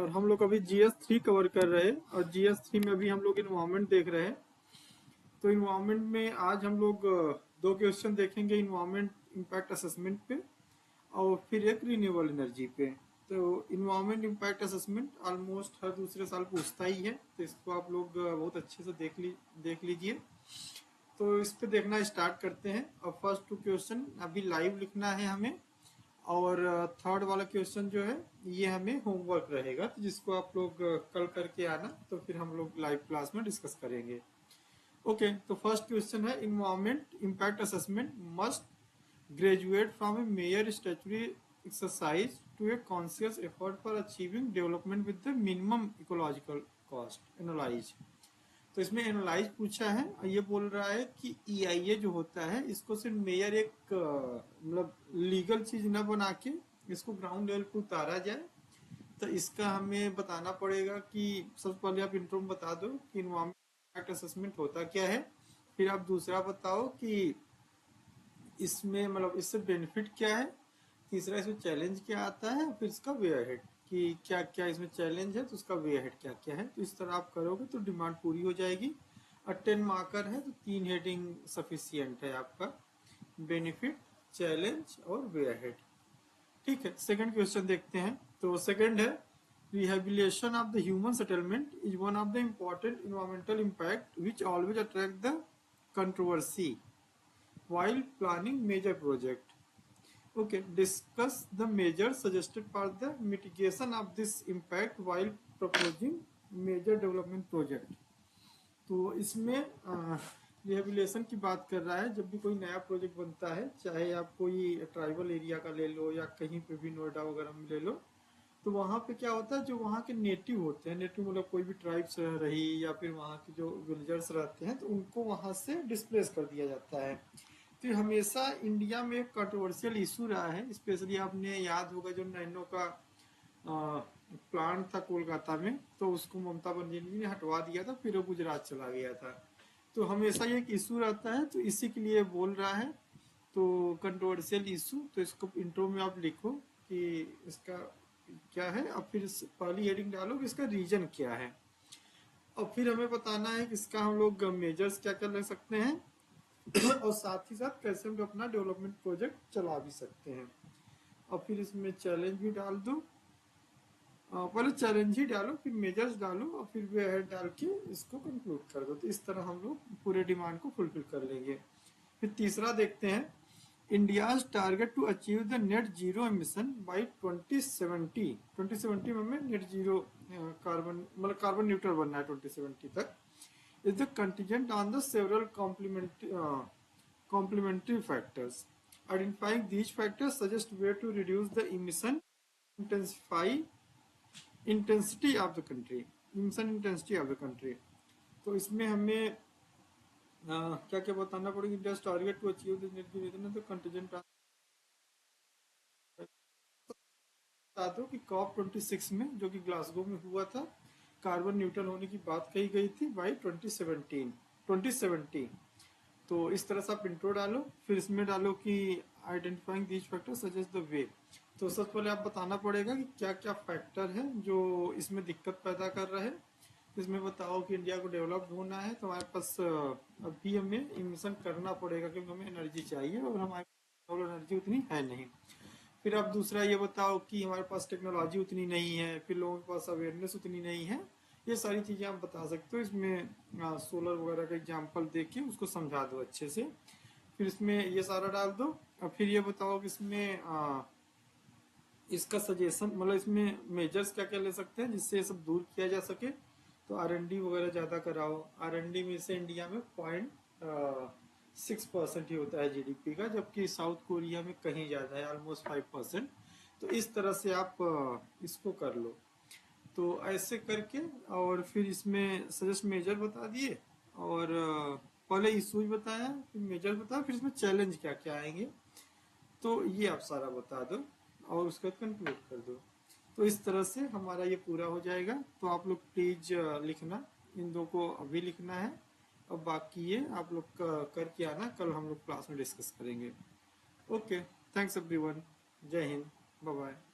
और हम लोग अभी GS3 कवर कर रहे हैं और GS3 में अभी हम लोग इन्वायरमेंट देख रहे हैं। तो इन्वायरमेंट में आज हम लोग दो क्वेश्चन देखेंगे, इन्वायरमेंट इम्पैक्ट असेसमेंट पे और फिर एक रिन्यूएबल एनर्जी पे। तो इन्वायरमेंट इम्पैक्ट असेसमेंट ऑलमोस्ट हर दूसरे साल पूछता ही है, तो इसको आप लोग बहुत अच्छे से देख लीजिए। तो इस पे देखना स्टार्ट करते हैं। और फर्स्ट टू क्वेश्चन अभी लाइव लिखना है हमें, और थर्ड वाला क्वेश्चन जो है ये हमें होमवर्क रहेगा, तो जिसको आप लोग कल करके आना, तो फिर हम लोग लाइव क्लास में डिस्कस करेंगे। ओके, तो फर्स्ट क्वेश्चन है environment impact assessment must graduate from a mere statutory exercise to a conscious effort for achieving development with the minimum ecological cost. Analyze. तो इसमें एनालाइज पूछा है और ये बोल रहा है कि EIA जो होता है इसको सिर्फ मेयर एक मतलब लीगल चीज न बना के इसको ग्राउंड लेवल पर उतारा जाए। तो इसका हमें बताना पड़ेगा कि सबसे पहले आप इंट्रो में बता दो कि इन्वायरमेंट असेसमेंट होता क्या है, फिर आप दूसरा बताओ कि इसमें मतलब इससे बेनिफिट क्या है, तीसरा इसमें चैलेंज क्या आता है, फिर इसका वे अहेड कि क्या क्या इसमें चैलेंज है तो उसका वे अहेड क्या क्या है। तो इस तरह आप करोगे तो डिमांड पूरी हो जाएगी। और 10 मार्कर है तो 3 हेडिंग सफिशियंट है आपका, बेनिफिट, चैलेंज और वे अहेड। ठीक है, सेकंड क्वेश्चन देखते हैं। तो सेकंड है rehabilitation of the human settlement is one of the important environmental impact which always attract the controversy while planning major project. Okay, discuss the measures suggested for the mitigation of this impact while proposing major development project. तो इसमें rehabilitation की बात कर रहा है। जब भी कोई नया प्रोजेक्ट बनता है, चाहे आप कोई ट्राइबल एरिया का ले लो या कहीं पे भी नोएडा वगैरह में ले लो, तो वहाँ पे क्या होता है, जो वहाँ के नेटिव होते हैं, नेटिव मतलब कोई भी ट्राइब्स रह रही या फिर वहाँ के जो विलेजर्स रहते हैं, तो उनको वहाँ से डिस्प्लेस कर दिया जाता है। तो हमेशा इंडिया में एक कंट्रोवर्शियल इशू रहा है। स्पेशली आपने याद होगा जो नैनो का प्लांट था कोलकाता में, तो उसको ममता बनर्जी ने हटवा दिया था, फिर वो गुजरात चला गया था। तो हमेशा ये एक इशू रहता है, तो इसी के लिए बोल रहा है। तो कंट्रोवर्शियल इशू, तो इसको इंट्रो में आप लिखो कि इसका क्या है, और फिर पहली हेडिंग डालो कि इसका रीजन क्या है, और फिर हमें बताना है कि इसका हम लोग मेजर्स क्या क्या ले सकते हैं और साथ ही साथ कैसे हम अपना डेवलपमेंट प्रोजेक्ट चला भी सकते हैं। और फिर इसमें चैलेंज भी डाल दो, पहले चैलेंज ही डालो, फिर मेजर्स डालो और फिर वे हेड डाल के इसको कंक्लूड कर दो। तो इस तरह हम लोग पूरे डिमांड को फुलफिल कर लेंगे। फिर तीसरा देखते हैं India's target to achieve the net zero emission by 2070। 2070 में हमें नेट जीरो कार्बन मतलब कार्बन न्यूट्रल बनना है 2070 तक। is the contingent on the several complementary factors. Identifying these factors suggests where to reduce the emission intensity of the country. Emission intensity of the country. तो इसमें हमें क्या क्या बताना पड़ेगा। India target to achieve the net zero, तो contingent बता दो कि COP26 में जो कि ग्लासगो में हुआ था, कार्बन न्यूट्रल होने की बात कही गई थी बाई 2070। तो इस तरह से आप इंट्रो डालो, फिर इसमें डालो कि identifying these factor suggest the way. तो सबसे पहले आप बताना पड़ेगा कि क्या क्या फैक्टर है जो इसमें दिक्कत पैदा कर रहे हैं। इसमें बताओ कि इंडिया को डेवलप होना है तो हमारे पास अभी हमें इमिशन करना पड़ेगा, क्योंकि हमें एनर्जी चाहिए और हमारे पास एनर्जी उतनी है नहीं। फिर आप दूसरा ये बताओ कि हमारे पास टेक्नोलॉजी उतनी नहीं है, फिर लोगों के पास अवेयरनेस उतनी नहीं है। ये सारी चीज़ें आप बता सकते हो। इसमें सोलर वगैरह का एग्जांपल दे के उसको समझा दो अच्छे से। फिर इसमें ये सारा डाल दो और फिर ये बताओ कि इसमें इसका सजेशन मतलब इसमें मेजर्स क्या क्या ले सकते हैं जिससे ये सब दूर किया जा सके। तो R&D वगैरह ज़्यादा कराओ। R&D में से इंडिया में 0.6% ही होता है GDP का, जबकि साउथ कोरिया में कहीं ज़्यादा है, ऑलमोस्ट 5%। तो इस तरह से आप इसको कर लो। तो ऐसे करके और फिर इसमें सजेस्ट मेजर बता दिए, और पहले इशूज बताया, फिर मेजर बताया, फिर इसमें चैलेंज क्या क्या आएंगे, तो ये आप सारा बता दो और उसके बाद कंक्लूड कर दो। तो इस तरह से हमारा ये पूरा हो जाएगा। तो आप लोग प्लीज लिखना, इन दो को अभी लिखना है और बाकी ये आप लोग करके आना, कल हम लोग क्लास में डिस्कस करेंगे। ओके, थैंक्स एवरीवन, जय हिंद, बाय बाय।